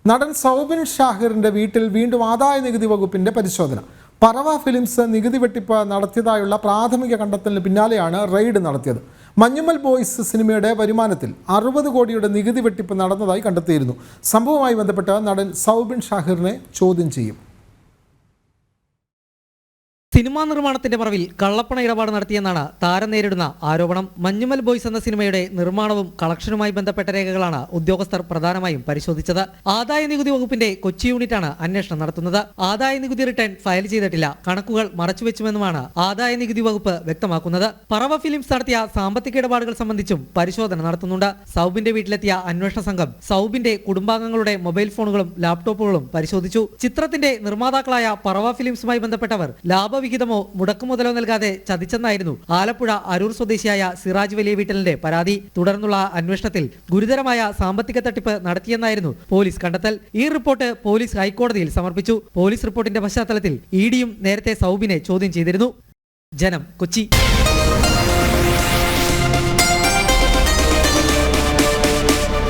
നടൻ സൗബിൻ ഷാഹിറിന്റെ വീട്ടിൽ വീണ്ടും ആദായനികുതി വകുപ്പിന്റെ പരിശോധന. പറവ ഫിലിംസ് നികുതി വെട്ടിപ്പ് നടത്തിയതായുള്ള പ്രാഥമിക കണ്ടെത്തലിന് പിന്നാലെയാണ് റെയ്ഡ് നടത്തിയത്. മഞ്ഞുമൽ ബോയ്സ് സിനിമയുടെ വരുമാനത്തിൽ 60 കോടിയുടെ നികുതി വെട്ടിപ്പ് നടന്നതായി കണ്ടെത്തിയിരുന്നു. സംഭവവുമായി ബന്ധപ്പെട്ട് നടൻ സൗബിൻ ഷാഹിറിനെ ചോദ്യം ചെയ്യും. സിനിമാ നിർമ്മാണത്തിന്റെ മറവിൽ കള്ളപ്പണ ഇടപാട് നടത്തിയെന്നാണ് താരം നേരിടുന്ന ആരോപണം. മഞ്ഞുമൽ ബോയ്സ് എന്ന സിനിമയുടെ നിർമ്മാണവും കളക്ഷനുമായി ബന്ധപ്പെട്ട രേഖകളാണ് ഉദ്യോഗസ്ഥർ പ്രധാനമായും പരിശോധിച്ചത്. ആദായ നികുതി വകുപ്പിന്റെ കൊച്ചി യൂണിറ്റാണ് അന്വേഷണം നടത്തുന്നത്. ആദായ നികുതി റിട്ടേൺ ഫയൽ ചെയ്തിട്ടില്ല, കണക്കുകൾ മറച്ചുവെച്ചുവെന്നുമാണ് ആദായ നികുതി വകുപ്പ് വ്യക്തമാക്കുന്നത്. പറവ ഫിലിംസ് നടത്തിയ സാമ്പത്തിക ഇടപാടുകൾ സംബന്ധിച്ചും പരിശോധന നടത്തുന്നുണ്ട്. സൗബിന്റെ വീട്ടിലെത്തിയ അന്വേഷണ സംഘം സൗബിന്റെ കുടുംബാംഗങ്ങളുടെ മൊബൈൽ ഫോണുകളും ലാപ്ടോപ്പുകളും പരിശോധിച്ചു. ചിത്രത്തിന്റെ നിർമ്മാതാക്കളായ പറവ ഫിലിംസുമായി ബന്ധപ്പെട്ടവർ ലാഭവിഹിതമോ മുടക്കുമുതലോ നൽകാതെ ചതിച്ചെന്നായിരുന്നു ആലപ്പുഴ അരൂർ സ്വദേശിയായ സിറാജ് വലിയ വീട്ടലിന്റെ പരാതി. തുടർന്നുള്ള അന്വേഷണത്തിൽ ഗുരുതരമായ സാമ്പത്തിക തട്ടിപ്പ് നടത്തിയെന്നായിരുന്നു പോലീസ് കണ്ടെത്തൽ. ഈ റിപ്പോർട്ട് പോലീസ് ഹൈക്കോടതിയിൽ സമർപ്പിച്ചു. പോലീസ് റിപ്പോർട്ടിന്റെ പശ്ചാത്തലത്തിൽ ഇഡിയും നേരത്തെ സൗബിനെ ചോദ്യം ചെയ്തിരുന്നു. ജനം, കൊച്ചി.